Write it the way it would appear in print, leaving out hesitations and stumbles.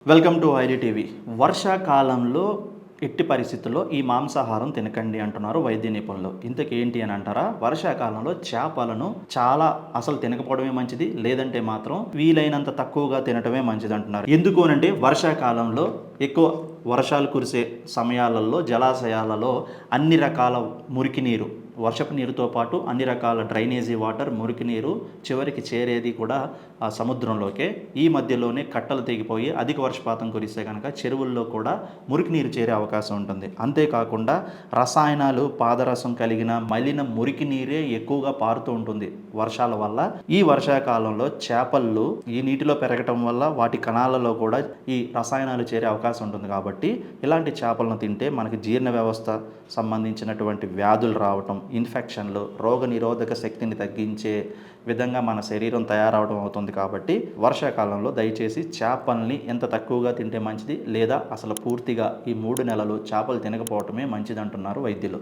Welcome to ID TV. వర్షాకాలంలో ఎట్టి పరిస్థితుల్లో ఈ మాంసాహారం తినకండి అంటున్నారు వైద్య నిపుణులు. ఇంతకీ ఏంటి అని అంటారా? వర్షాకాలంలో చేపలను చాలా అసలు తినకపోవడమే మంచిది, లేదంటే మాత్రం వీలైనంత తక్కువగా తినటమే మంచిది అంటున్నారు. ఎందుకు అనంటే వర్షాకాలంలో ఎక్కువ వర్షాలు కురిసే సమయాలలో జలాశయాలలో అన్ని రకాల మురికి నీరు, వర్షపు నీరుతో పాటు అన్ని రకాల డ్రైనేజీ వాటర్, మురికి నీరు చివరికి చేరేది కూడా ఆ సముద్రంలోకే. ఈ మధ్యలోనే కట్టలు తెగిపోయి అధిక వర్షపాతం కురిస్తే కనుక చెరువుల్లో కూడా మురికి నీరు చేరే అవకాశం ఉంటుంది. అంతేకాకుండా రసాయనాలు, పాదరసం కలిగిన మలిన మురికి నీరే ఎక్కువగా పారుతూ ఉంటుంది వర్షాల వల్ల. ఈ వర్షాకాలంలో చేపలు ఈ నీటిలో పెరగటం వల్ల వాటి కణాలలో కూడా ఈ రసాయనాలు చేరే అవకాశం ఉంటుంది. కాబట్టి ఇలాంటి చేపలను తింటే మనకి జీర్ణ వ్యవస్థ సంబంధించినటువంటి వ్యాధులు రావటం, ఇన్ఫెక్షన్లు, రోగ నిరోధక శక్తిని తగ్గించే విధంగా మన శరీరం తయారవడం అవుతుంది. కాబట్టి వర్షాకాలంలో దయచేసి చేపల్ని ఎంత తక్కువగా తింటే మంచిది, లేదా అసలు పూర్తిగా ఈ 3 నెలలు చేపలు తినకపోవటమే మంచిది అంటున్నారు వైద్యులు.